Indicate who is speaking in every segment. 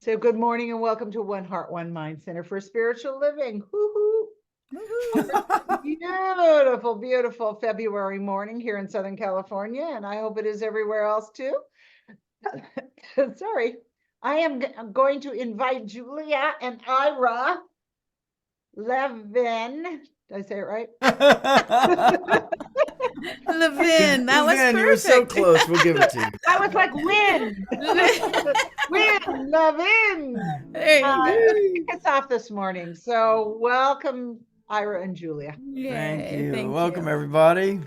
Speaker 1: So good morning and welcome to One Heart, One Mind Center for Spiritual Living. Woo-hoo. Beautiful, beautiful February morning here in Southern California, and I hope it is everywhere else too. Sorry. I am going to invite Julia and Ira Levin. Did I say it right?
Speaker 2: Levin, that was perfect.
Speaker 3: You were so close. We'll give it to you.
Speaker 1: I was like, Win. Win, Levin.
Speaker 2: There you
Speaker 1: Kick us off this morning. So welcome, Ira and Julia.
Speaker 3: Thank you. Welcome, everybody.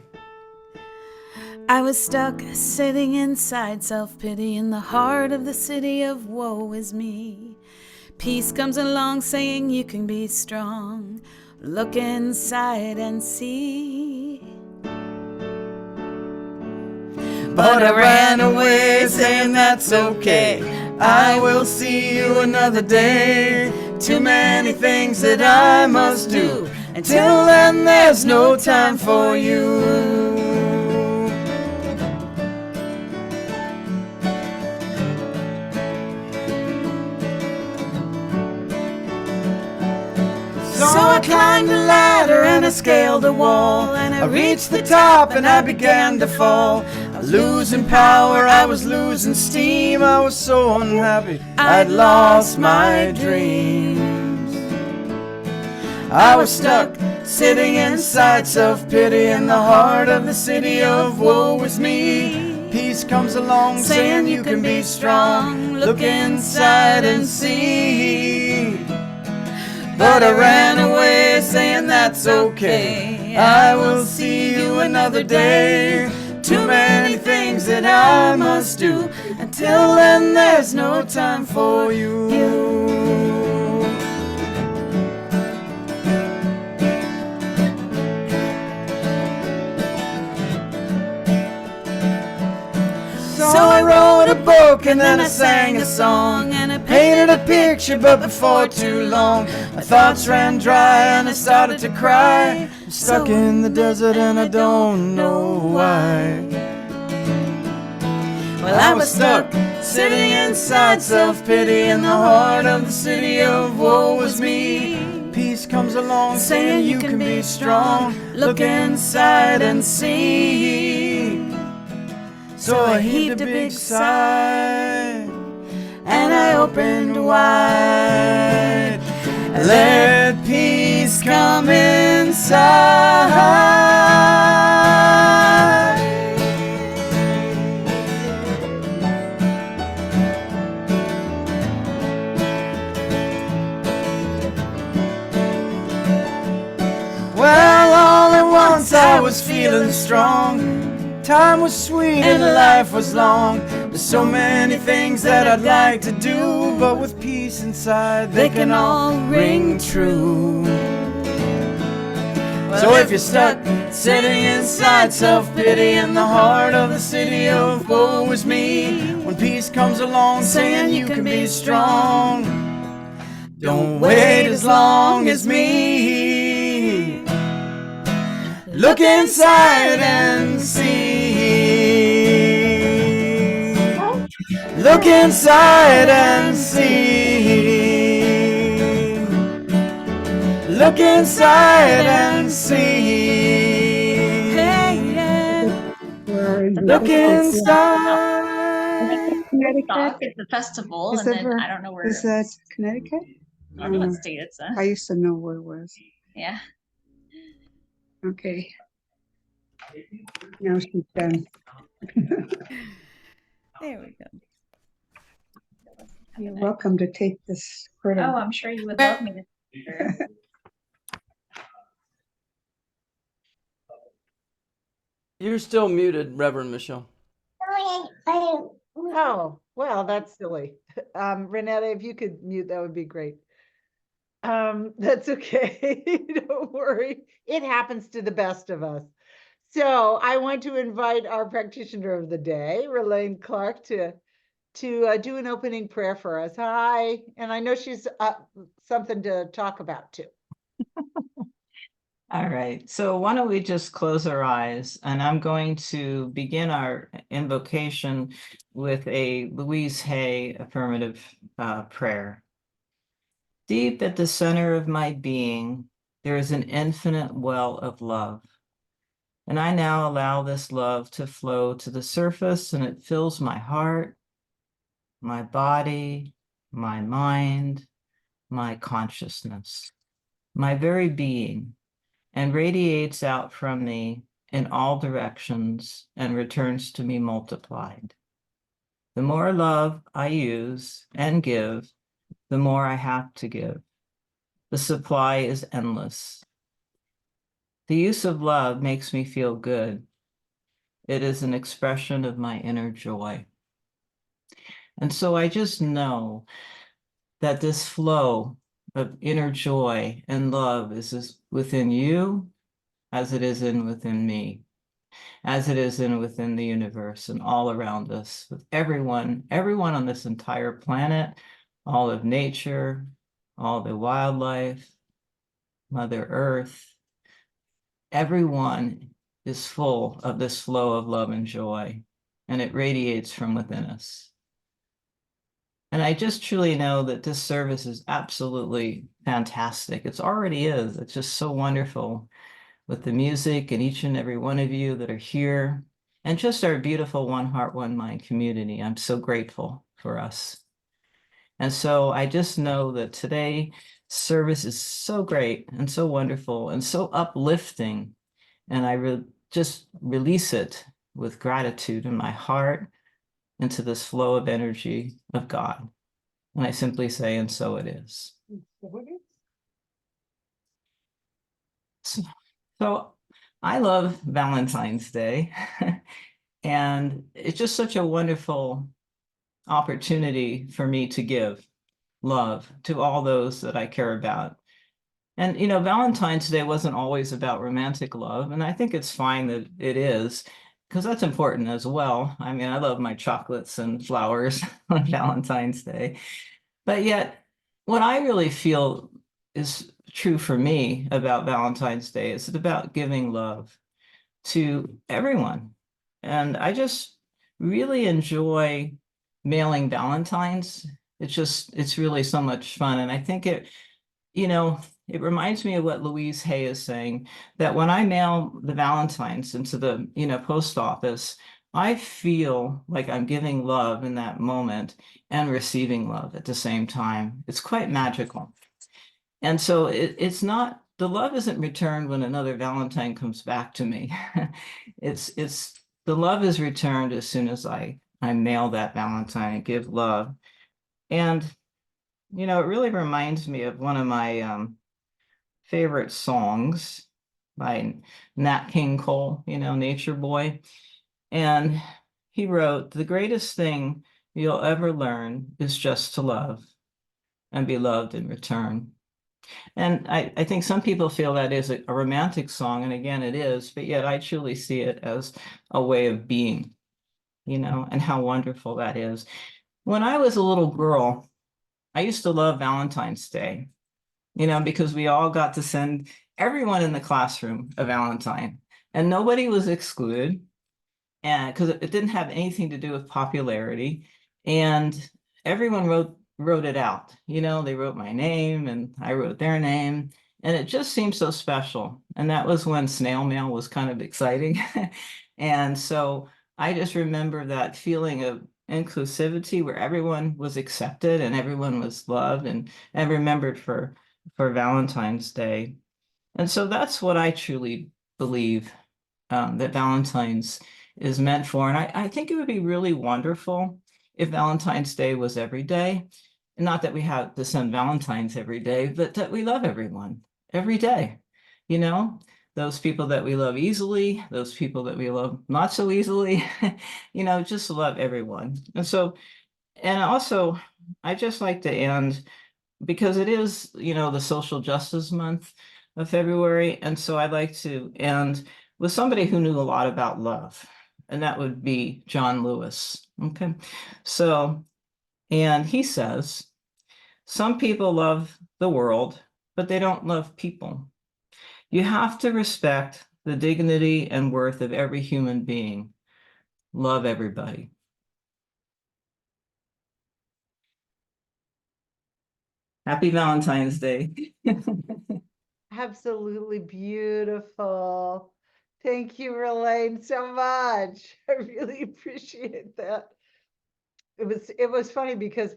Speaker 2: I was stuck sitting inside self-pity in the heart of the city of woe is me. Peace comes along saying you can be strong. Look inside and see.
Speaker 3: But I ran away saying that's okay. I will see you another day. Too many things that I must do. Until then there's no time for you. So I climbed a ladder and I scaled a wall, and I reached the top and I began to fall. I was losing power, I was losing steam, I was so unhappy, I'd lost my dreams. I was stuck sitting inside self-pity in the heart of the city of woe is me. Peace comes along saying you can be strong. Look inside and see. But I ran away saying that's okay. I will see you another day. Too many things that I must do. Until then there's no time for you. So I wrote a book and then I sang a song, and I painted a picture, but before too long my thoughts ran dry and I started to cry. I'm stuck in the desert and I don't know why. Well, I was stuck sitting inside self-pity in the heart of the city of woe is me. Peace comes along saying you can be strong. Look inside and see. So I heaved a big sigh and I opened wide. Let peace come inside. Well, all at once I was feeling strong. Time was sweet and life was long. There's so many things that I'd like to do, but with peace inside they can all ring true. So if you're stuck sitting inside self-pity in the heart of the city of woe is me, when peace comes along saying you can be strong, don't wait as long as me. Look inside and see. Look inside and see. Look inside and see. Look inside.
Speaker 4: Connecticut at the festival,
Speaker 5: Is
Speaker 4: and
Speaker 5: that
Speaker 4: then I don't know where.
Speaker 5: Is that Connecticut?
Speaker 4: I don't know what state it's in.
Speaker 5: I used to know where it was.
Speaker 4: Yeah.
Speaker 5: Okay. Now she's done.
Speaker 2: There we go.
Speaker 5: You're welcome to take this credit.
Speaker 4: Oh, I'm sure you would love me to.
Speaker 3: You're still muted, Reverend Michelle.
Speaker 1: Oh, well, that's silly. Renetta, if you could mute, that would be great. That's okay. Don't worry. It happens to the best of us. So I want to invite our practitioner of the day, Ralane Clarke, to do an opening prayer for us. Hi, and I know she's something to talk about too.
Speaker 3: All right, so why don't we just close our eyes, and I'm going to begin our invocation with a Louise Hay affirmative prayer. Deep at the center of my being, there is an infinite well of love. And I now allow this love to flow to the surface, and it fills my heart, my body, my mind, my consciousness, my very being, and radiates out from me in all directions and returns to me multiplied. The more love I use and give, the more I have to give. The supply is endless. The use of love makes me feel good. It is an expression of my inner joy. And so I just know that this flow of inner joy and love is within you as it is within me, as it is within the universe and all around us, with everyone on this entire planet, all of nature, all the wildlife, Mother Earth. Everyone is full of this flow of love and joy, and it radiates from within us. And I just truly know that this service is absolutely fantastic. It already is. It's just so wonderful with the music and each and every one of you that are here, and just our beautiful One Heart, One Mind community. I'm so grateful for us. And so I just know that today service is so great and so wonderful and so uplifting. And I just release it with gratitude in my heart into this flow of energy of God. And I simply say, and so it is. So I love Valentine's Day. And it's just such a wonderful opportunity for me to give love to all those that I care about. And, you know, Valentine's Day wasn't always about romantic love. And I think it's fine that it is, because that's important as well. I mean, I love my chocolates and flowers on Valentine's Day. But yet, what I really feel is true for me about Valentine's Day is it's about giving love to everyone. And I just really enjoy mailing Valentines. It's really so much fun. And I think it reminds me of what Louise Hay is saying, that when I mail the Valentines into the, post office, I feel like I'm giving love in that moment and receiving love at the same time. It's quite magical. And so it's not, the love isn't returned when another Valentine comes back to me. The love is returned as soon as I mail that Valentine and give love. And, it really reminds me of one of my favorite songs by Nat King Cole, Nature Boy. And he wrote, "The greatest thing you'll ever learn is just to love and be loved in return." And I think some people feel that is a romantic song, and again, it is, but yet I truly see it as a way of being, and how wonderful that is. When I was a little girl, I used to love Valentine's Day, because we all got to send everyone in the classroom a Valentine, and nobody was excluded, and because it didn't have anything to do with popularity, and everyone wrote it out. They wrote my name and I wrote their name, and it just seemed so special. And that was when snail mail was kind of exciting. And so I just remember that feeling of inclusivity where everyone was accepted and everyone was loved and remembered for Valentine's Day. And so that's what I truly believe that Valentine's is meant for. And I think it would be really wonderful if Valentine's Day was every day. Not that we have to send Valentines every day, but that we love everyone every day. Those people that we love easily, those people that we love not so easily, just love everyone. And also, I just like to end, because it is, the Social Justice Month of February. And so I'd like to end with somebody who knew a lot about love, and that would be John Lewis. Okay. And he says, "Some people love the world, but they don't love people. You have to respect the dignity and worth of every human being. Love everybody. Happy Valentine's Day.
Speaker 1: Absolutely beautiful. Thank you, Ralane, so much. I really appreciate that. It was funny because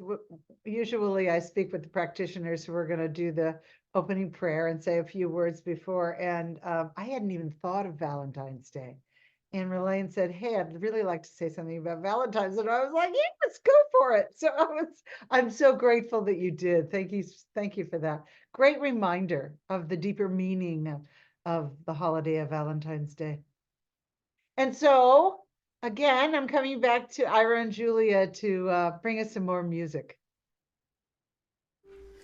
Speaker 1: usually I speak with the practitioners who are going to do the opening prayer and say a few words before, and I hadn't even thought of Valentine's Day. And Ralane said, "Hey, I'd really like to say something about Valentine's," and I was like, "Yeah, let's go for it." So I'm so grateful that you did. Thank you for that. Great reminder of the deeper meaning of the holiday of Valentine's Day. And so, again, I'm coming back to Ira and Julia to bring us some more music.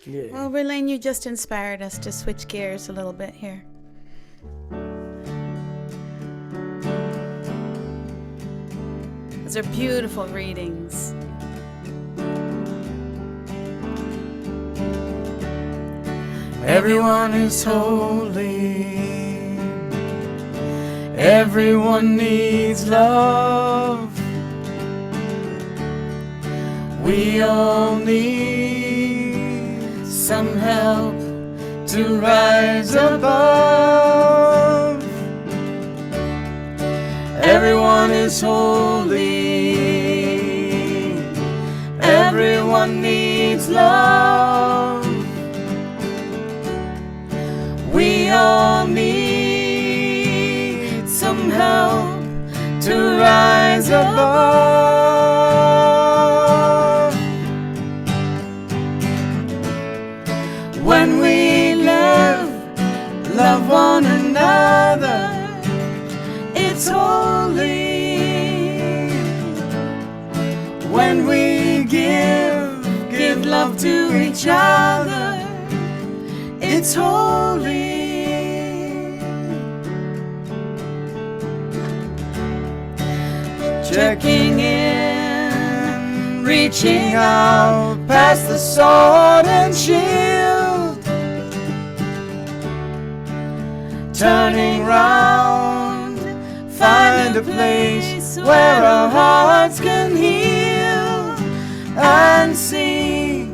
Speaker 3: Yeah.
Speaker 2: Well, Ralane, you just inspired us to switch gears a little bit here. Those are beautiful readings.
Speaker 3: Everyone is holy. Everyone needs love. We all need some help to rise above. Everyone is holy. Everyone needs love. We all need some help to rise above. When we love one another, it's holy. When we give love to each other, it's holy. Checking in, reaching out past the sword and shield, turning round, find a place where our hearts can heal, and see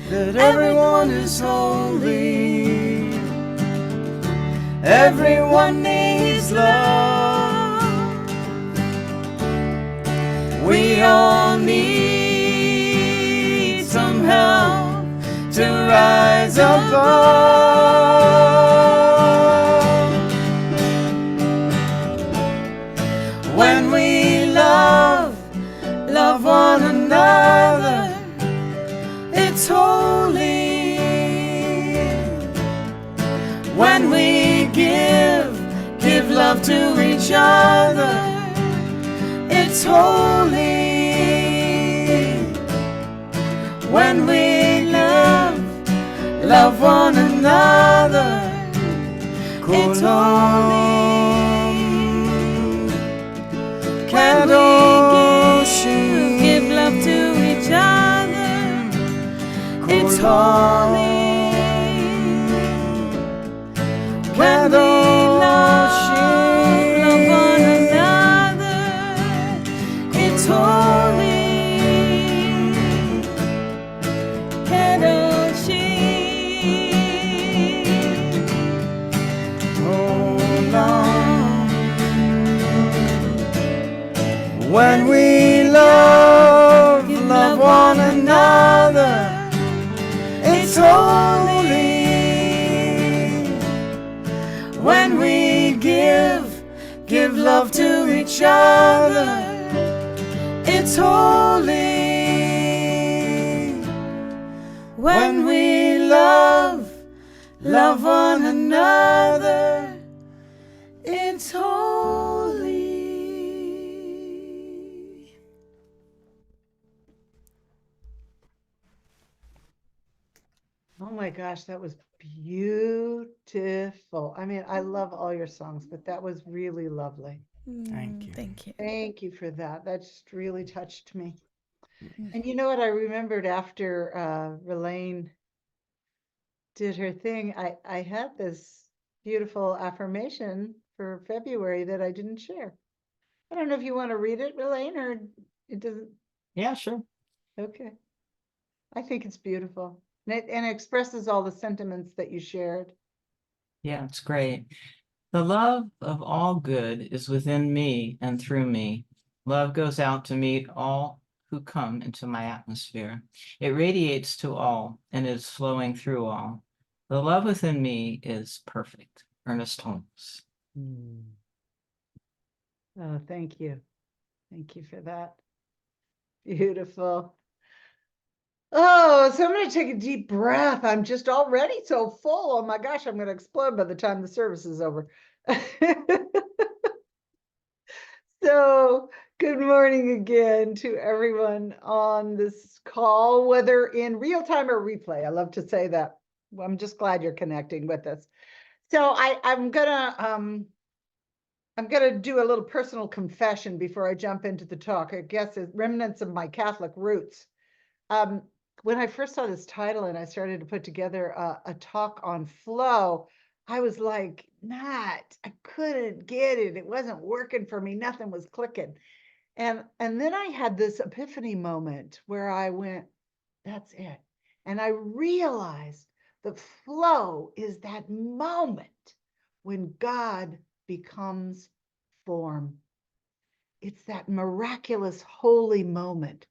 Speaker 3: that everyone is holy. Everyone needs love. We all need some help to rise above. When we love one another, it's holy. When we give love to each other, it's holy. When we love one another, it's holy. When we give love to each other, it's holy. When we love one another, it's holy. Kedoshi. Hold on. When we love one another, it's holy. When we give love to each other, it's holy. When we love one another, it's holy.
Speaker 1: Oh my gosh, that was beautiful. I mean, I love all your songs, but that was really lovely.
Speaker 3: Thank you.
Speaker 2: Thank you.
Speaker 1: Thank you for that. That just really touched me. And you know what I remembered after Ralane did her thing? I had this beautiful affirmation for February that I didn't share. I don't know if you want to read it, Ralane, or it doesn't.
Speaker 3: Yeah, sure.
Speaker 1: Okay. I think it's beautiful. And it expresses all the sentiments that you shared.
Speaker 3: Yeah, it's great. The love of all good is within me and through me. Love goes out to meet all who come into my atmosphere. It radiates to all and is flowing through all. The love within me is perfect. Ernest Holmes.
Speaker 1: Oh, thank you. Thank you for that. Beautiful. Oh, so I'm going to take a deep breath. I'm just already so full. Oh my gosh, I'm going to explode by the time the service is over. So, good morning again to everyone on this call, whether in real time or replay. I love to say that. Well, I'm just glad you're connecting with us. So I'm gonna do a little personal confession before I jump into the talk. I guess it's remnants of my Catholic roots. When I first saw this title and I started to put together a talk on flow, I was like, I couldn't get it. It wasn't working for me. Nothing was clicking. And then I had this epiphany moment where I went, that's it. And I realized that flow is that moment when God becomes form. It's that miraculous, holy moment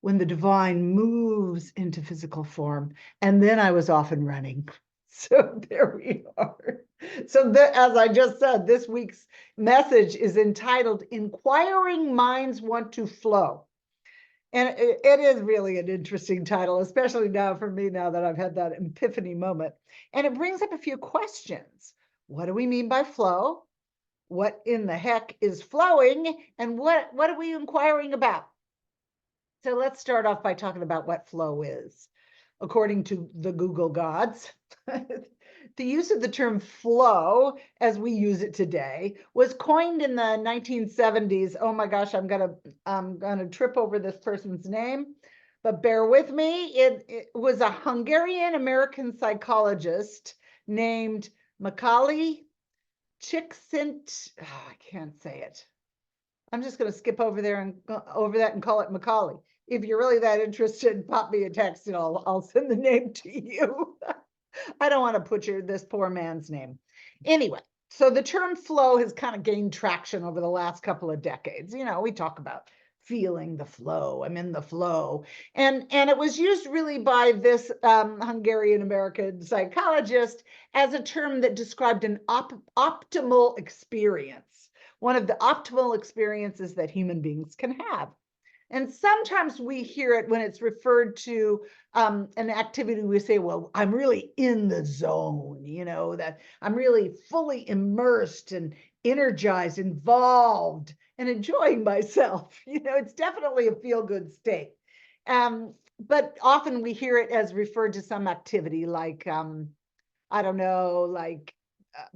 Speaker 1: when the divine moves into physical form. And then I was off and running. So there we are. So as I just said, this week's message is entitled Inquiring Minds Want to Flow. And it is really an interesting title, especially now for me, now that I've had that epiphany moment. And it brings up a few questions. What do we mean by flow? What in the heck is flowing? And what are we inquiring about? So let's start off by talking about what flow is. According to the Google gods, the use of the term flow as we use it today was coined in the 1970s. Oh my gosh, I'm gonna trip over this person's name, but bear with me. It was a Hungarian-American psychologist named Macaulay Csikszent. Oh, I can't say it. I'm just going to skip over there and over that and call it Macaulay. If you're really that interested, pop me a text and I'll send the name to you. I don't want to butcher this poor man's name. Anyway, so the term flow has kind of gained traction over the last couple of decades. You know, we talk about feeling the flow. I'm in the flow. And it was used really by this Hungarian-American psychologist as a term that described an optimal experience. One of the optimal experiences that human beings can have. And sometimes we hear it when it's referred to an activity, we say, well, I'm really in the zone, you know, that I'm really fully immersed and energized, involved, and enjoying myself. You know, it's definitely a feel-good state. But often we hear it as referred to some activity like, I don't know, like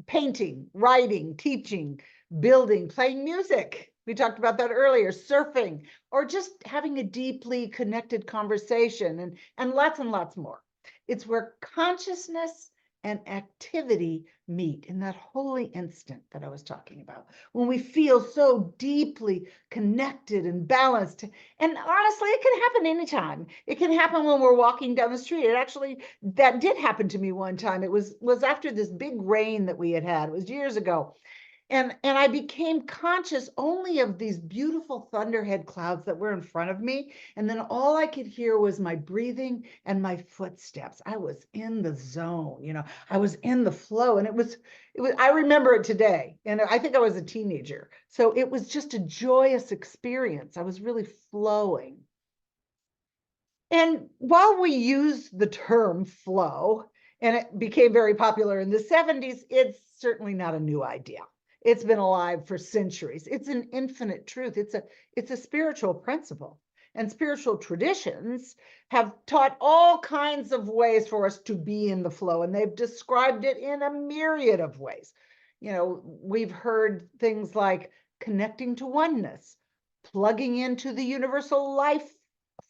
Speaker 1: painting, writing, teaching, building, playing music. We talked about that earlier, surfing, or just having a deeply connected conversation and lots more. It's where consciousness and activity meet in that holy instant that I was talking about, when we feel so deeply connected and balanced. And honestly, it can happen anytime. It can happen when we're walking down the street. It actually, that did happen to me one time. It was after this big rain that we had. It was years ago. And I became conscious only of these beautiful thunderhead clouds that were in front of me. And then all I could hear was my breathing and my footsteps. I was in the zone, you know, I was in the flow. And it was, I remember it today. And I think I was a teenager. So it was just a joyous experience. I was really flowing. And while we use the term flow, and it became very popular in the 70s, it's certainly not a new idea. It's been alive for centuries. It's an infinite truth. It's a spiritual principle. And spiritual traditions have taught all kinds of ways for us to be in the flow, and they've described it in a myriad of ways. You know, we've heard things like connecting to oneness, plugging into the universal life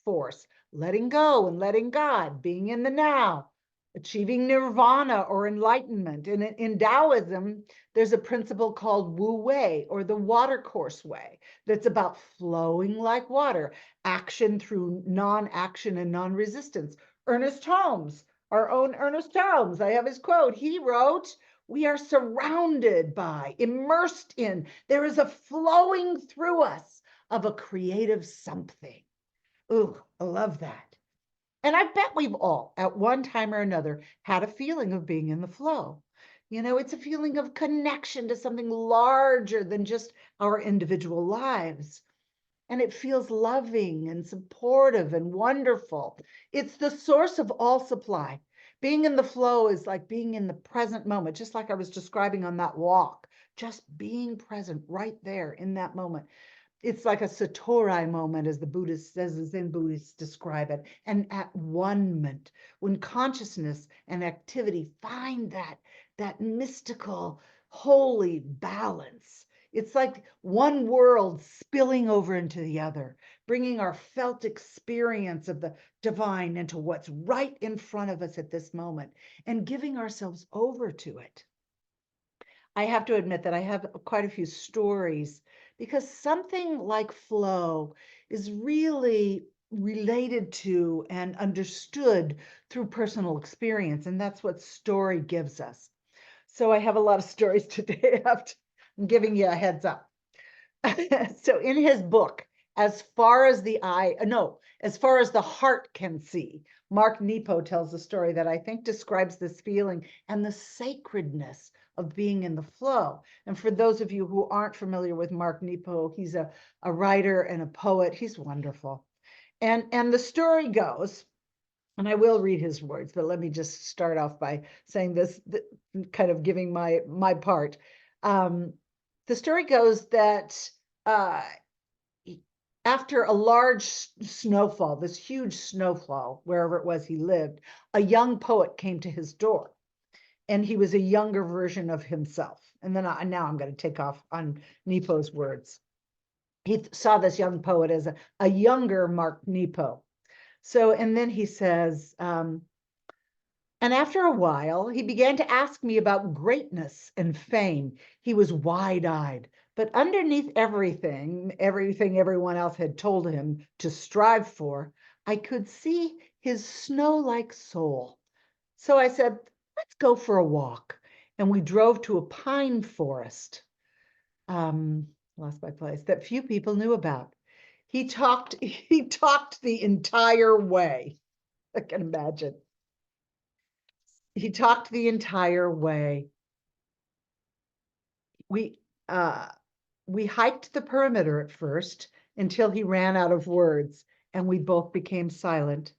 Speaker 1: force, letting go and letting God, being in the now, achieving nirvana or enlightenment. And in Taoism, there's a principle called Wu Wei, or the watercourse way, that's about flowing like water, action through non-action and non-resistance. Ernest Holmes, our own Ernest Holmes, I have his quote, he wrote, "We are surrounded by, immersed in, there is a flowing through us of a creative something." Ooh, I love that. And I bet we've all, at one time or another, had a feeling of being in the flow. It's a feeling of connection to something larger than just our individual lives. And it feels loving and supportive and wonderful. It's the source of all supply. Being in the flow is like being in the present moment, just like I was describing on that walk, just being present right there in that moment. It's like a satori moment, as the Zen Buddhists describe it, and at one-ment, when consciousness and activity find that mystical, holy balance. It's like one world spilling over into the other, bringing our felt experience of the divine into what's right in front of us at this moment, and giving ourselves over to it. I have to admit that I have quite a few stories, because something like flow is really related to and understood through personal experience. And that's what story gives us. So I have a lot of stories today. I'm giving you a heads up. So in his book, as far as the heart can see, Mark Nepo tells a story that I think describes this feeling and the sacredness of being in the flow. And for those of you who aren't familiar with Mark Nepo, he's a writer and a poet. He's wonderful. And the story goes, and I will read his words, but let me just start off by saying this, kind of giving my part. The story goes that after a large snowfall, this huge snowfall, wherever it was he lived, a young poet came to his door, and he was a younger version of himself. And then now I'm going to take off on Nepo's words. He saw this young poet as a younger Mark Nepo. So, and then he says, and after a while, he began to ask me about greatness and fame. He was wide-eyed, but underneath everything everyone else had told him to strive for, I could see his snow-like soul. So I said, let's go for a walk. And we drove to a pine forest, lost my place, that few people knew about. He talked the entire way. I can imagine. He talked the entire way. We hiked the perimeter at first until he ran out of words, and we both became silent.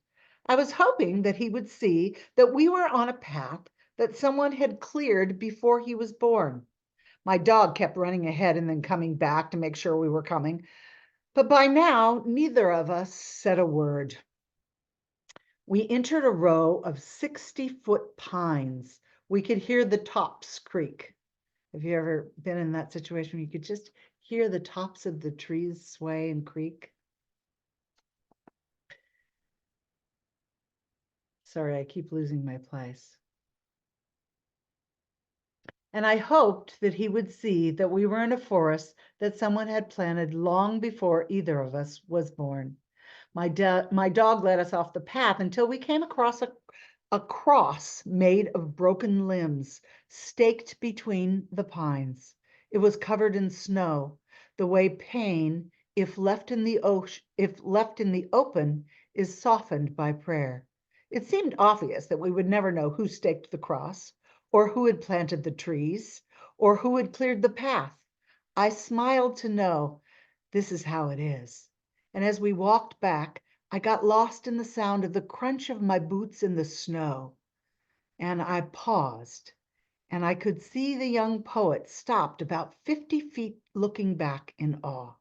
Speaker 1: I was hoping that he would see that we were on a path that someone had cleared before he was born. My dog kept running ahead and then coming back to make sure we were coming. But by now, neither of us said a word. We entered a row of 60-foot pines. We could hear the tops creak. Have you ever been in that situation where you could just hear the tops of the trees sway and creak? Sorry, I keep losing my place. And I hoped that he would see that we were in a forest that someone had planted long before either of us was born. My dog led us off the path until we came across a cross made of broken limbs, staked between the pines. It was covered in snow, the way pain, if left in the open, is softened by prayer. It seemed obvious that we would never know who staked the cross, or who had planted the trees, or who had cleared the path. I smiled to know this is how it is. And as we walked back, I got lost in the sound of the crunch of my boots in the snow. And I paused, and I could see the young poet stopped about 50 feet looking back in awe.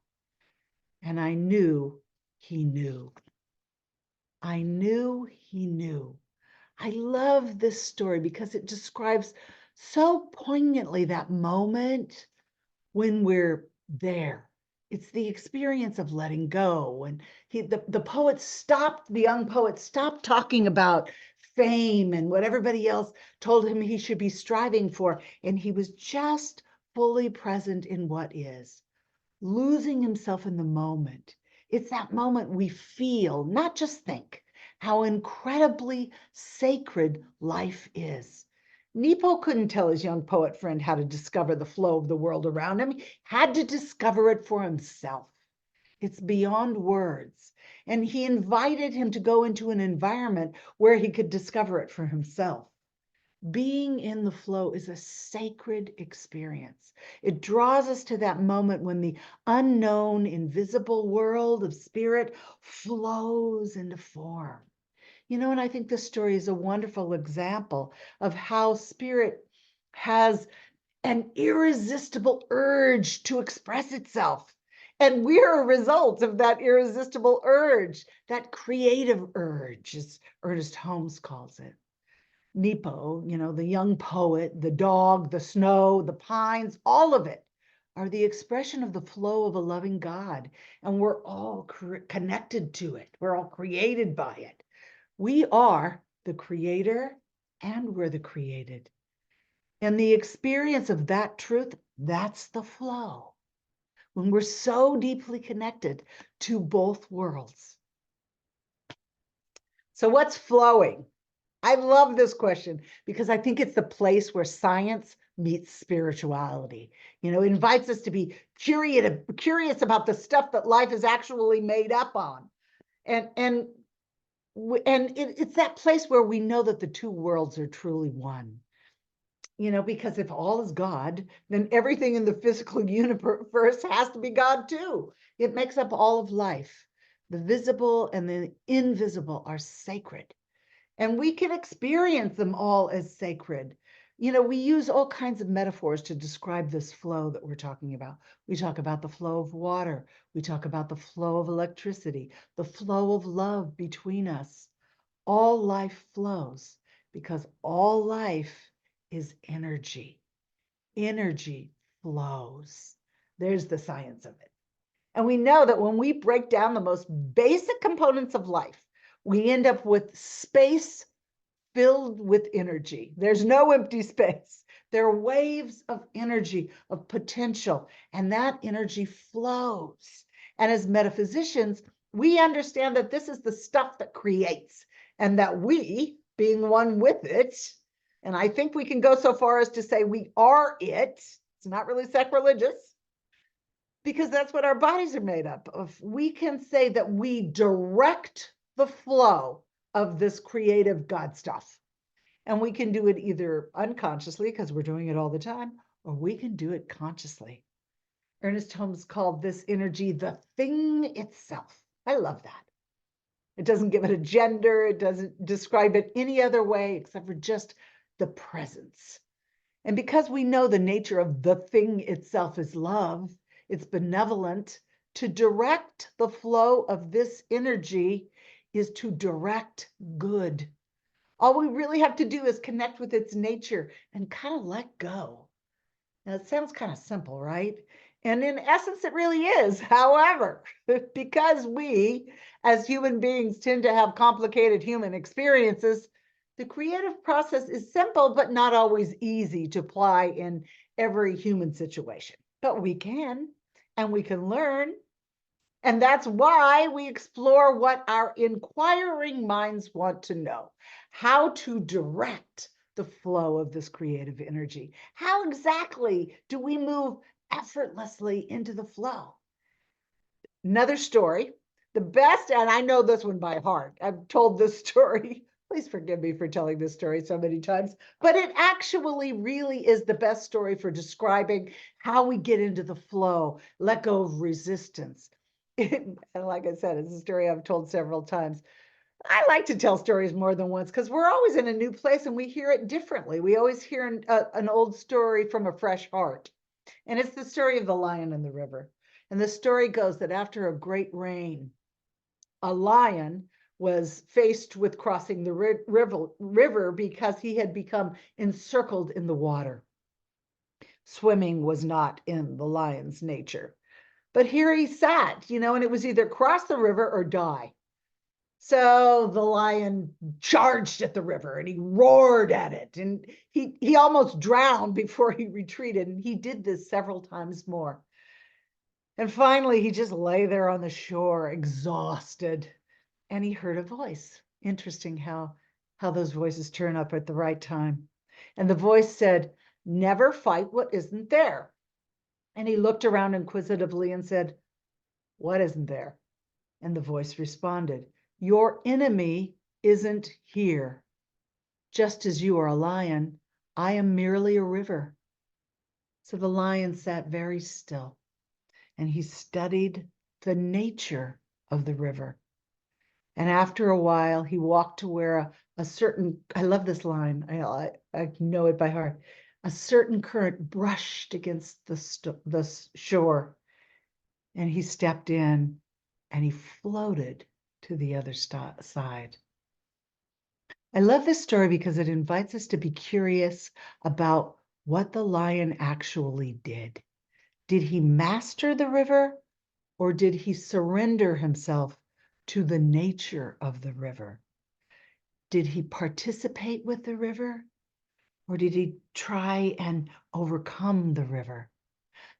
Speaker 1: And I knew he knew. I knew he knew. I love this story because it describes so poignantly that moment when we're there. It's the experience of letting go. And the young poet stopped talking about fame and what everybody else told him he should be striving for. And he was just fully present in what is, losing himself in the moment. It's that moment we feel, not just think, how incredibly sacred life is. Nepo couldn't tell his young poet friend how to discover the flow of the world around him. He had to discover it for himself. It's beyond words. And he invited him to go into an environment where he could discover it for himself. Being in the flow is a sacred experience. It draws us to that moment when the unknown, invisible world of spirit flows into form. You know, and I think this story is a wonderful example of how spirit has an irresistible urge to express itself. And we're a result of that irresistible urge, that creative urge, as Ernest Holmes calls it. Nepo, you know, the young poet, the dog, the snow, the pines, all of it are the expression of the flow of a loving God. And we're all connected to it. We're all created by it. We are the creator and we're the created. And the experience of that truth, that's the flow. When we're so deeply connected to both worlds. So what's flowing? I love this question because I think it's the place where science meets spirituality. You know, it invites us to be curious about the stuff that life is actually made up on. And it's that place where we know that the two worlds are truly one. You know, because if all is God, then everything in the physical universe has to be God too. It makes up all of life. The visible and the invisible are sacred. And we can experience them all as sacred. You know, we use all kinds of metaphors to describe this flow that we're talking about. We talk about the flow of water. We talk about the flow of electricity, the flow of love between us. All life flows because all life is energy. Energy flows. There's the science of it. And we know that when we break down the most basic components of life, we end up with space filled with energy. There's no empty space. There are waves of energy, of potential, and that energy flows. And as metaphysicians, we understand that this is the stuff that creates, and that we, being one with it, and I think we can go so far as to say we are it. It's not really sacrilegious, because that's what our bodies are made up of. We can say that we direct the flow of this creative God stuff. And we can do it either unconsciously, because we're doing it all the time, or we can do it consciously. Ernest Holmes called this energy the thing itself. I love that. It doesn't give it a gender. It doesn't describe it any other way except for just the presence. And because we know the nature of the thing itself is love, it's benevolent. To direct the flow of this energy is to direct good. All we really have to do is connect with its nature and kind of let go. Now, it sounds kind of simple, right? And in essence, it really is. However, because we as human beings tend to have complicated human experiences, the creative process is simple, but not always easy to apply in every human situation. But we can, and we can learn. And that's why we explore what our inquiring minds want to know, how to direct the flow of this creative energy. How exactly do we move effortlessly into the flow? Another story, the best, and I know this one by heart. I've told this story. Please forgive me for telling this story so many times, but it actually really is the best story for describing how we get into the flow, let go of resistance. And like I said, it's a story I've told several times. I like to tell stories more than once because we're always in a new place and we hear it differently. We always hear an old story from a fresh heart. And it's the story of the lion and the river. And the story goes that after a great rain, a lion was faced with crossing the river because he had become encircled in the water. Swimming was not in the lion's nature. But here he sat, you know, and it was either cross the river or die. So the lion charged at the river and he roared at it, and he almost drowned before he retreated, and he did this several times more. And finally, he just lay there on the shore, exhausted, and he heard a voice. Interesting how those voices turn up at the right time. And the voice said, "Never fight what isn't there." And he looked around inquisitively and said, "What isn't there?" And the voice responded, "Your enemy isn't here. Just as you are a lion, I am merely a river." So the lion sat very still, and he studied the nature of the river. And after a while, he walked to where a certain, I love this line, I know it by heart, a certain current brushed against the shore. And he stepped in and he floated to the other side. I love this story because it invites us to be curious about what the lion actually did. Did he master the river, or did he surrender himself to the nature of the river? Did he participate with the river, or did he try and overcome the river?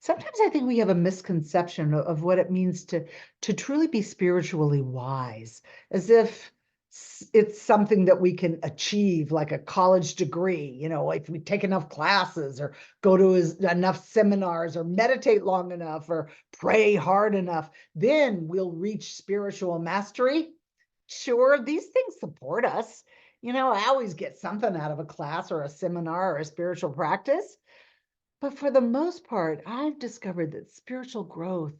Speaker 1: Sometimes I think we have a misconception of what it means to truly be spiritually wise, as if it's something that we can achieve, like a college degree, if we take enough classes or go to enough seminars or meditate long enough or pray hard enough, then we'll reach spiritual mastery. Sure, these things support us. I always get something out of a class or a seminar or a spiritual practice. But for the most part, I've discovered that spiritual growth,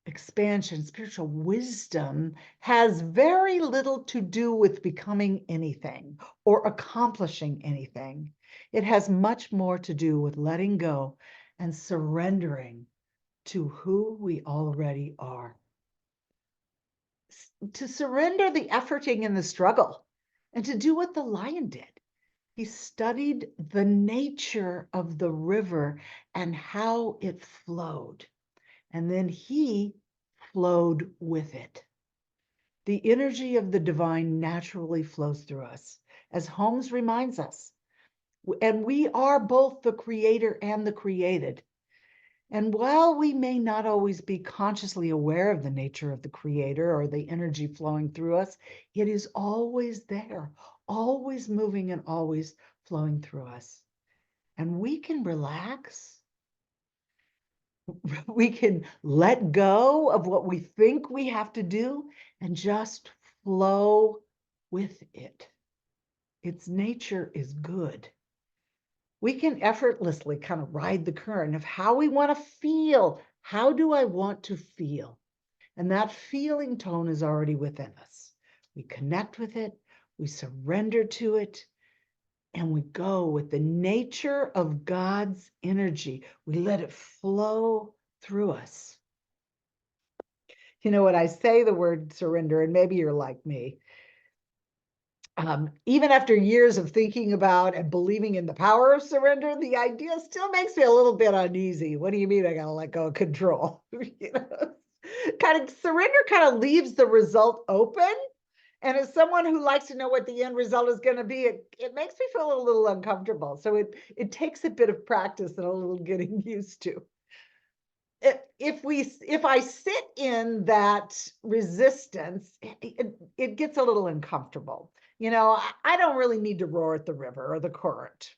Speaker 1: expansion, spiritual wisdom has very little to do with becoming anything or accomplishing anything. It has much more to do with letting go and surrendering to who we already are. To surrender the efforting and the struggle, and to do what the lion did. He studied the nature of the river and how it flowed, and then he flowed with it. The energy of the divine naturally flows through us, as Holmes reminds us. And we are both the creator and the created. And while we may not always be consciously aware of the nature of the creator or the energy flowing through us, it is always there, always moving and always flowing through us. And we can relax. We can let go of what we think we have to do and just flow with it. Its nature is good. We can effortlessly kind of ride the current of how we want to feel. How do I want to feel? And that feeling tone is already within us. We connect with it, we surrender to it, and we go with the nature of God's energy. We let it flow through us. When I say the word surrender, and maybe you're like me, even after years of thinking about and believing in the power of surrender, the idea still makes me a little bit uneasy. What do you mean I got to let go of control? Surrender kind of leaves the result open. And as someone who likes to know what the end result is going to be, it makes me feel a little uncomfortable. So it takes a bit of practice and a little getting used to. If I sit in that resistance, it gets a little uncomfortable. I don't really need to roar at the river or the current.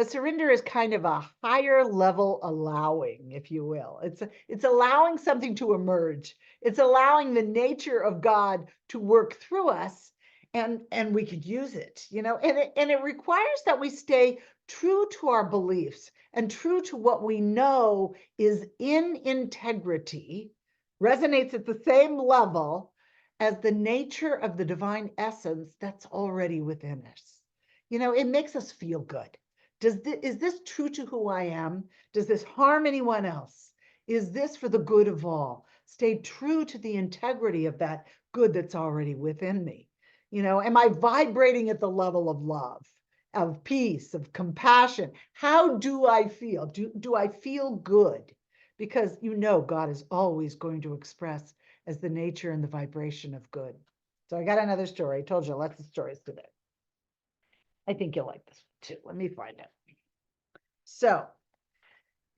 Speaker 1: Surrender is kind of a higher level allowing, if you will. It's allowing something to emerge. It's allowing the nature of God to work through us, and we could use it, and it requires that we stay true to our beliefs and true to what we know is in integrity, resonates at the same level as the nature of the divine essence that's already within us. It makes us feel good. Is this true to who I am? Does this harm anyone else? Is this for the good of all? Stay true to the integrity of that good that's already within me. Am I vibrating at the level of love, of peace, of compassion? How do I feel? Do I feel good? Because God is always going to express as the nature and the vibration of good. So I got another story. I told you lots of stories today. I think you'll like this one too. Let me find it. So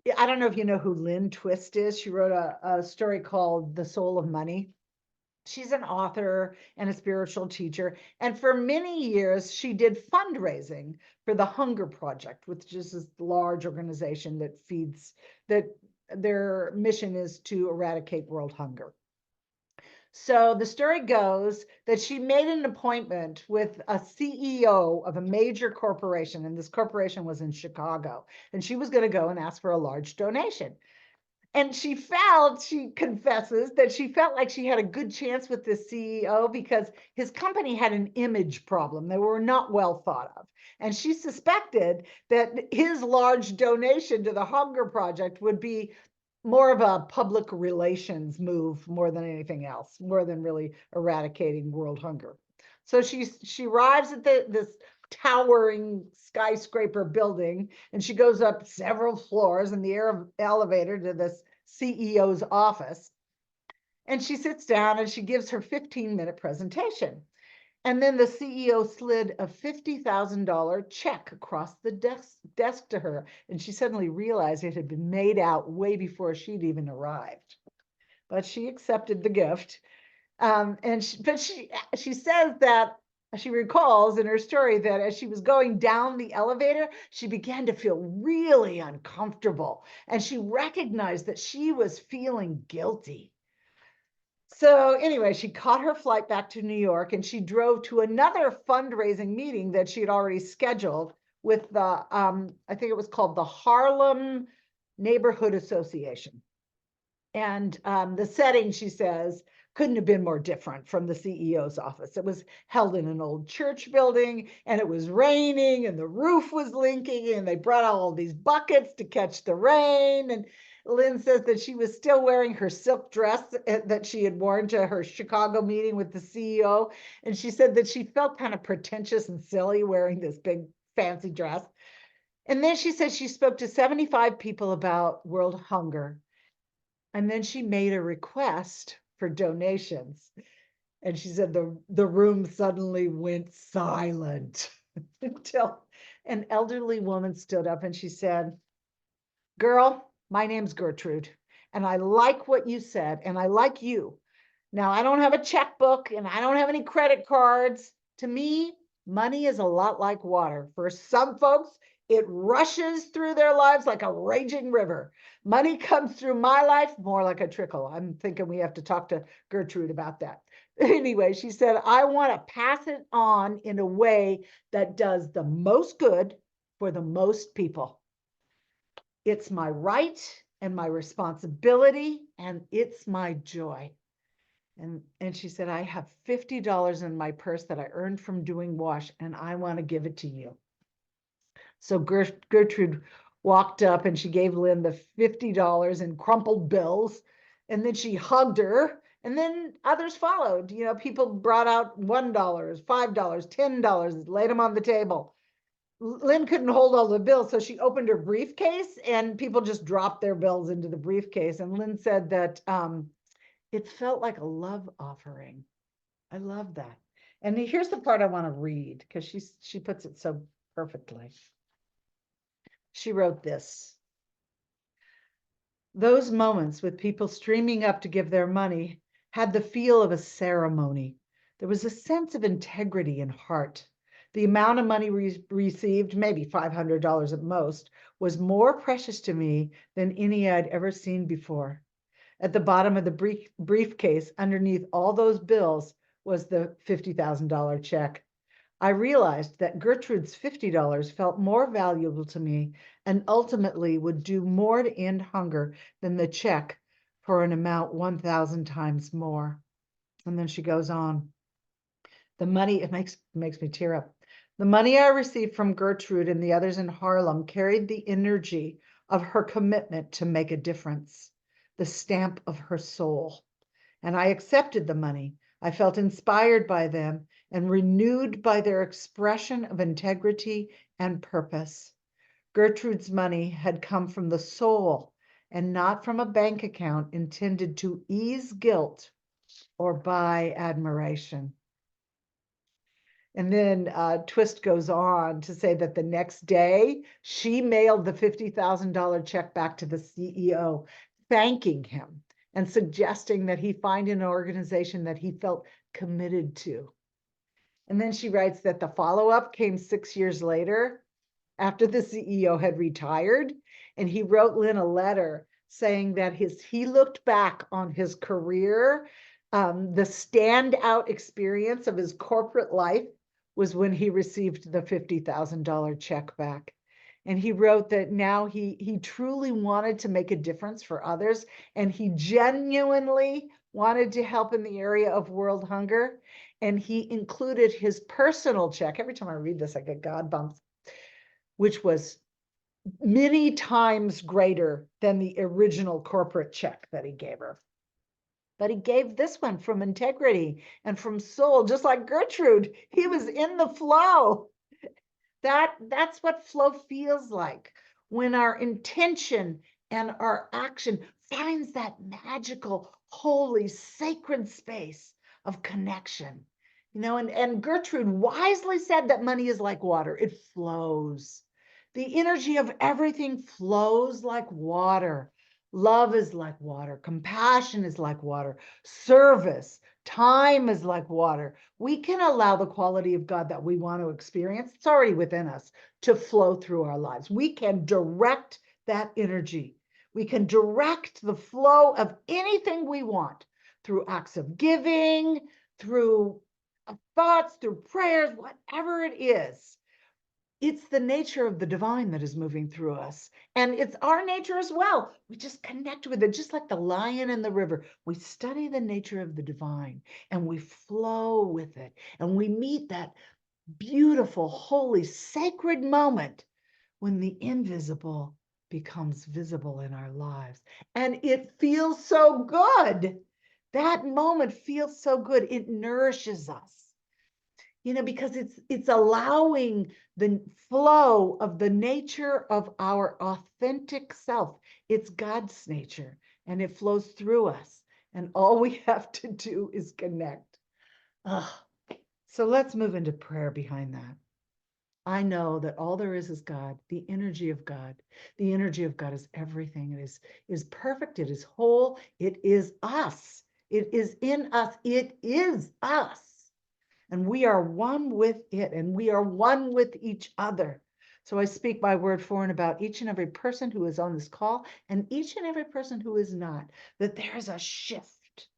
Speaker 1: yeah, I don't know if you know who Lynn Twist is. She wrote a story called The Soul of Money. She's an author and a spiritual teacher. And for many years, she did fundraising for the Hunger Project, which is this large organization that their mission is to eradicate world hunger. So the story goes that she made an appointment with a CEO of a major corporation, and this corporation was in Chicago, and she was going to go and ask for a large donation. And she confesses that she felt like she had a good chance with this CEO because his company had an image problem. They were not well thought of. And she suspected that his large donation to the Hunger Project would be more of a public relations move more than anything else, more than really eradicating world hunger. So she arrives at this towering skyscraper building, and she goes up several floors in the elevator to this CEO's office. And she sits down and she gives her 15-minute presentation. And then the CEO slid a $50,000 check across the desk to her. And she suddenly realized it had been made out way before she'd even arrived. But she accepted the gift. But she says that she recalls in her story that as she was going down the elevator, she began to feel really uncomfortable. And she recognized that she was feeling guilty. So anyway, she caught her flight back to New York and she drove to another fundraising meeting that she had already scheduled with the, I think it was called the Harlem Neighborhood Association. And the setting, she says, couldn't have been more different from the CEO's office. It was held in an old church building and it was raining and the roof was leaking and they brought out all these buckets to catch the rain. And Lynn says that she was still wearing her silk dress that she had worn to her Chicago meeting with the CEO. And she said that she felt kind of pretentious and silly wearing this big fancy dress. And then she said she spoke to 75 people about world hunger. And then she made a request for donations. And she said the room suddenly went silent until an elderly woman stood up and she said, "Girl, my name's Gertrude, and I like what you said, and I like you. Now, I don't have a checkbook and I don't have any credit cards. To me, money is a lot like water. For some folks, it rushes through their lives like a raging river. Money comes through my life more like a trickle." I'm thinking we have to talk to Gertrude about that. Anyway, she said, "I want to pass it on in a way that does the most good for the most people. It's my right and my responsibility, and it's my joy." And she said, "I have $50 in my purse that I earned from doing WASH, and I want to give it to you." So Gertrude walked up and she gave Lynn the $50 in crumpled bills, and then she hugged her, and then others followed. You know, people brought out $1, $5, $10, laid them on the table. Lynn couldn't hold all the bills, so she opened her briefcase and people just dropped their bills into the briefcase. And Lynn said that it felt like a love offering. I love that. And here's the part I want to read because she puts it so perfectly. She wrote this: "Those moments with people streaming up to give their money had the feel of a ceremony. There was a sense of integrity and heart. The amount of money received, maybe $500 at most, was more precious to me than any I'd ever seen before. At the bottom of the briefcase, underneath all those bills, was the $50,000 check. I realized that Gertrude's $50 felt more valuable to me and ultimately would do more to end hunger than the check for an amount 1,000 times more." And then she goes on. "The money," it makes me tear up. "The money I received from Gertrude and the others in Harlem carried the energy of her commitment to make a difference, the stamp of her soul. And I accepted the money. I felt inspired by them and renewed by their expression of integrity and purpose. Gertrude's money had come from the soul and not from a bank account intended to ease guilt or buy admiration." And then Twist goes on to say that the next day she mailed the $50,000 check back to the CEO, thanking him and suggesting that he find an organization that he felt committed to. And then she writes that the follow-up came 6 years later after the CEO had retired. And he wrote Lynn a letter saying that he looked back on his career. The standout experience of his corporate life was when he received the $50,000 check back. And he wrote that now he truly wanted to make a difference for others, and he genuinely wanted to help in the area of world hunger. And he included his personal check. Every time I read this, I get God bumps, which was many times greater than the original corporate check that he gave her. But he gave this one from integrity and from soul, just like Gertrude. He was in the flow. That's what flow feels like, when our intention and our action finds that magical, holy, sacred space of connection. And Gertrude wisely said that money is like water. It flows. The energy of everything flows like water. Love is like water. Compassion is like water. Service, time is like water. We can allow the quality of God that we want to experience, it's already within us, to flow through our lives. We can direct that energy. We can direct the flow of anything we want through acts of giving, through thoughts, through prayers, whatever it is. It's the nature of the divine that is moving through us. And it's our nature as well. We just connect with it, just like the lion in the river. We study the nature of the divine and we flow with it. And we meet that beautiful, holy, sacred moment when the invisible becomes visible in our lives. And it feels so good. That moment feels so good. It nourishes us. Because it's allowing the flow of the nature of our authentic self. It's God's nature, and it flows through us. And all we have to do is connect. So let's move into prayer behind that. I know that all there is God, the energy of God. The energy of God is everything. It is perfect. It is whole. It is us. It is in us. It is us. And we are one with it, and we are one with each other. So I speak my word for and about each and every person who is on this call, and each and every person who is not, that there is a shift.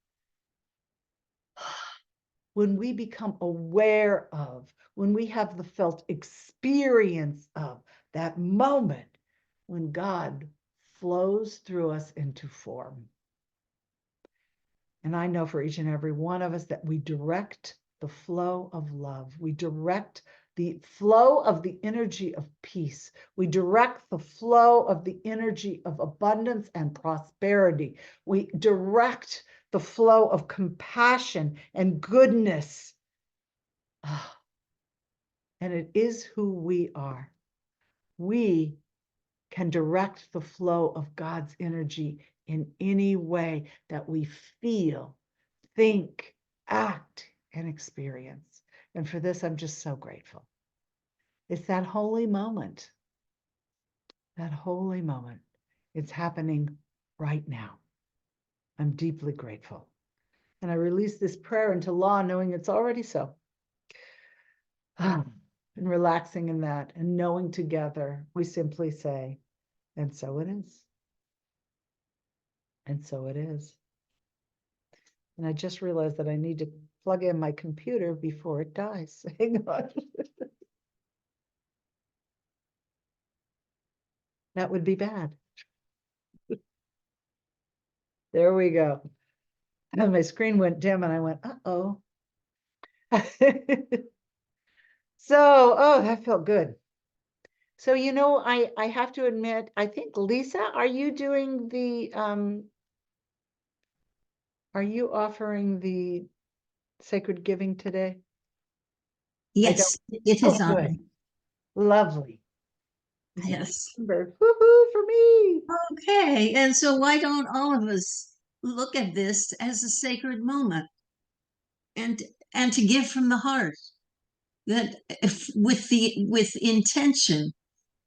Speaker 1: When we become aware of, when we have the felt experience of that moment when God flows through us into form. And I know for each and every one of us that we direct the flow of love. We direct the flow of the energy of peace. We direct the flow of the energy of abundance and prosperity. We direct the flow of compassion and goodness. And it is who we are. We can direct the flow of God's energy in any way that we feel, think, act, and experience. And for this, I'm just so grateful. It's that holy moment. That holy moment. It's happening right now. I'm deeply grateful. And I release this prayer into law, knowing it's already so. And relaxing in that and knowing together, we simply say, and so it is. And so it is. And I just realized that I need to plug in my computer before it dies. Hang on. That would be bad. There we go. And my screen went dim and I went, uh-oh. So, that felt good. So, I have to admit, I think, Lisa, are you doing are you offering the sacred giving today?
Speaker 6: Yes, it is on.
Speaker 1: Good. Lovely.
Speaker 6: Yes.
Speaker 1: Woohoo for me.
Speaker 6: Okay, and so why don't all of us look at this as a sacred moment and to give from the heart? that if with intention,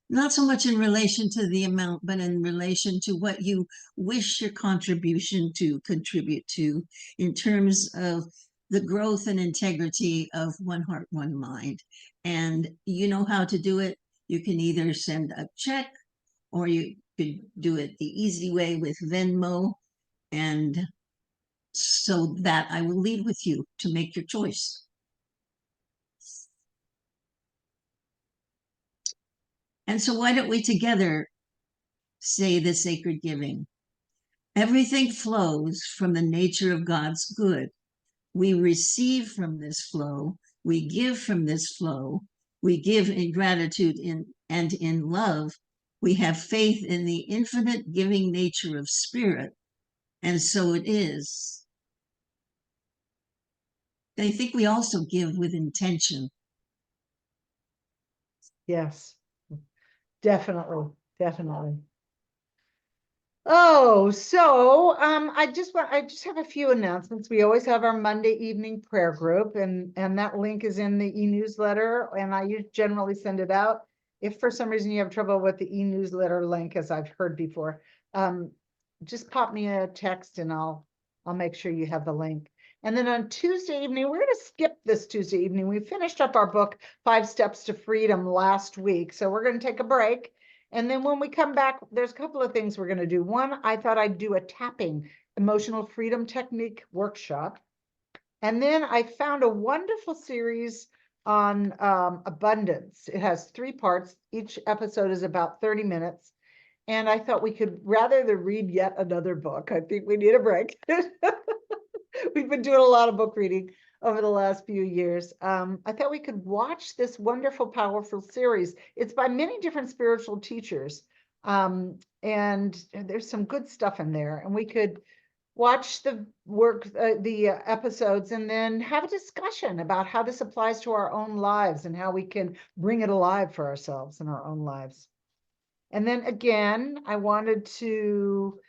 Speaker 6: not so much in relation to the amount, but in relation to what you wish your contribution to contribute to in terms of the growth and integrity of One Heart, One Mind. And you know how to do it. You can either send a check or you could do it the easy way with Venmo. And so that I will lead with you to make your choice. And so why don't we together say the sacred giving? Everything flows from the nature of God's good. We receive from this flow. We give from this flow. We give in gratitude and in love. We have faith in the infinite giving nature of spirit. And so it is. I think we also give with intention.
Speaker 1: Yes, definitely, definitely. Oh, so I just have a few announcements. We always have our Monday evening prayer group, and that link is in the e-newsletter, and I generally send it out. If for some reason you have trouble with the e-newsletter link, as I've heard before, just pop me a text and I'll make sure you have the link. And then on Tuesday evening, we're going to skip this Tuesday evening. We finished up our book, 5 Steps to Freedom, last week. So we're going to take a break. And then when we come back, there's a couple of things we're going to do. One, I thought I'd do a tapping emotional freedom technique workshop. And then I found a wonderful series on abundance. It has 3 parts. Each episode is about 30 minutes. And I thought we could, rather than read yet another book, I think we need a break. We've been doing a lot of book reading over the last few years. I thought we could watch this wonderful, powerful series. It's by many different spiritual teachers. And there's some good stuff in there. And we could watch the episodes and then have a discussion about how this applies to our own lives and how we can bring it alive for ourselves in our own lives. And then again, I wanted to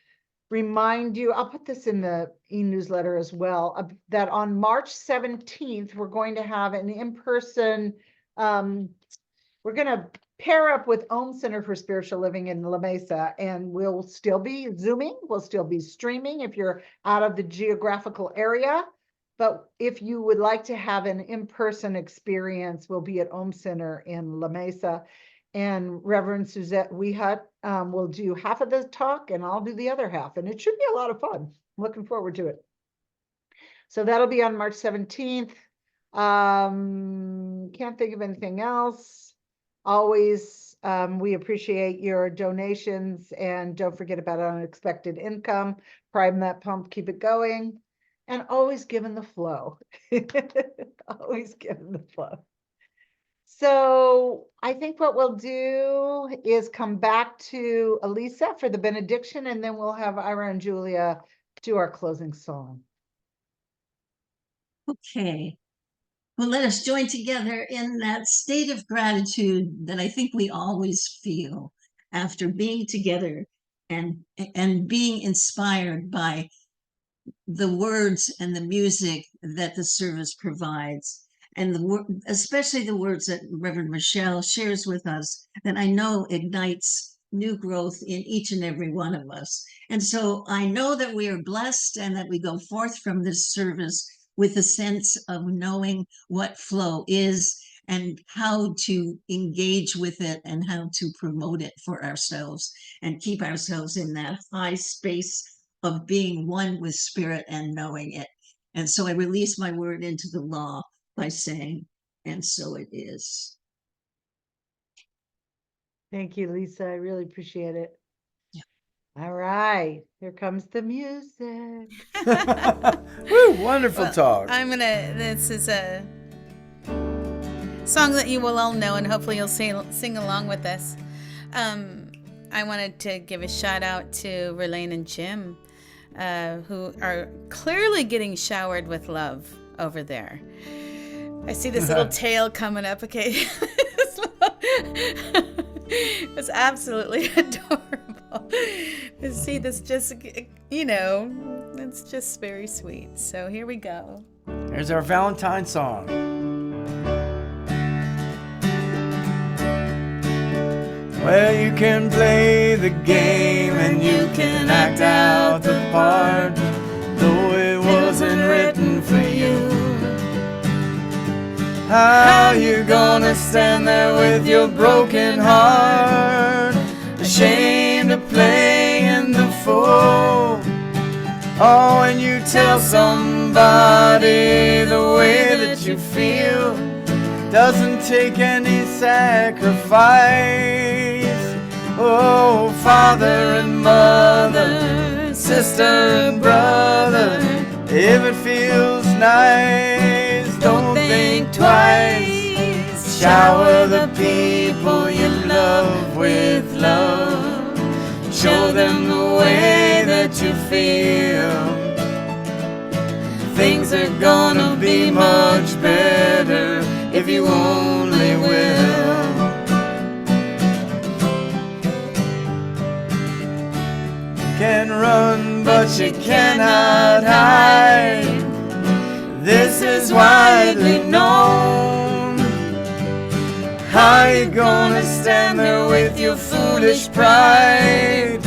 Speaker 1: remind you, I'll put this in the e-newsletter as well, that on March 17th, we're going to have an in-person, we're going to pair up with Om Center for Spiritual Living in La Mesa, and we'll still be Zooming, we'll still be streaming if you're out of the geographical area. But if you would like to have an in-person experience, we'll be at Om Center in La Mesa. And Reverend Suzette Wehut will do half of the talk and I'll do the other half. And it should be a lot of fun. I'm looking forward to it. So that'll be on March 17th. Can't think of anything else. Always, we appreciate your donations, and don't forget about unexpected income. Prime that pump, keep it going, and always give in the flow. Always give in the flow. So I think what we'll do is come back to Elisa for the benediction, and then we'll have Ira and Julia do our closing song.
Speaker 6: Okay. Well, let us join together in that state of gratitude that I think we always feel after being together and being inspired by the words and the music that the service provides. And especially the words that Reverend Michelle shares with us, that I know ignites new growth in each and every one of us. And so I know that we are blessed and that we go forth from this service with a sense of knowing what flow is and how to engage with it and how to promote it for ourselves and keep ourselves in that high space of being one with spirit and knowing it. And so I release my word into the law by saying, and so it is.
Speaker 1: Thank you, Lisa. I really appreciate it.
Speaker 6: Yeah.
Speaker 1: All right, here comes the music.
Speaker 3: Woo, wonderful talk.
Speaker 2: This is a song that you will all know, and hopefully you'll sing along with us. I wanted to give a shout out to Ralane and Jim, who are clearly getting showered with love over there. I see this little tail coming up. Okay. It's absolutely adorable to see this, just, it's just very sweet. So here we go.
Speaker 3: Here's our Valentine song. Well, you can play the game and you can act out the part, though it wasn't written for you. How you gonna stand there with your broken heart, ashamed of playing the fool? Oh, and you tell somebody the way that you feel doesn't take any sacrifice. Oh, father and mother, sister, brother, if it feels nice, don't think twice. Shower the people you love with love. Show them the way that you feel. Things are gonna be much better if you only will. You can run, but you cannot hide. This is widely known. How you gonna stand there with your foolish pride,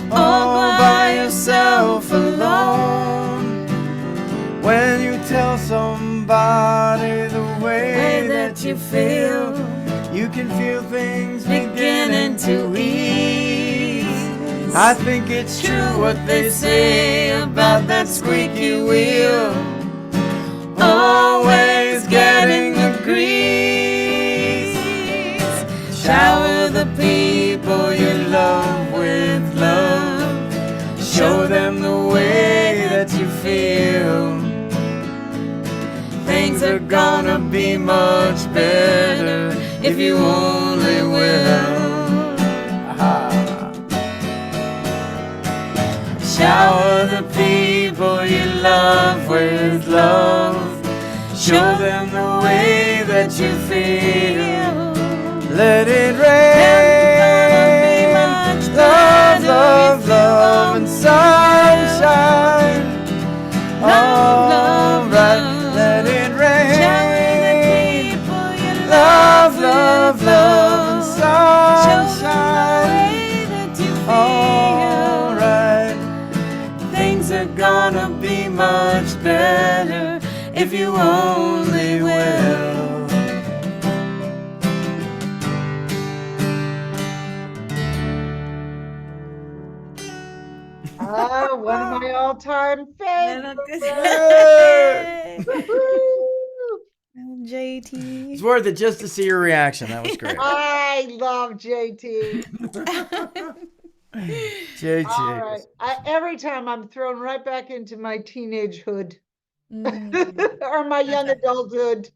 Speaker 3: all by yourself alone, when you tell somebody the way that you feel? You can feel things beginning to ease. I think it's true what they say about that squeaky wheel, always getting the grease. Shower the people you love with love. Show them the way that you feel. Things are gonna be much better if you only will. Shower the people you love with love. Show them the way that you feel. Let it rain. Love, love, love, and sunshine. All right, let it rain. Love, love, love, and sunshine. All right, things are gonna be much better if you only will.
Speaker 1: Ah, one of my all-time favorites. Woo-hoo!
Speaker 2: JT.
Speaker 3: It's worth it just to see your reaction. That was great.
Speaker 1: I love JT.
Speaker 3: JT.
Speaker 1: All right. Every time I'm thrown right back into my teenagehood or my young adulthood.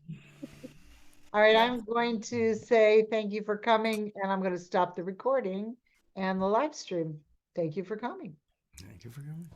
Speaker 1: All right, I'm going to say thank you for coming, and I'm going to stop the recording and the live stream. Thank you for coming.
Speaker 3: Thank you for coming.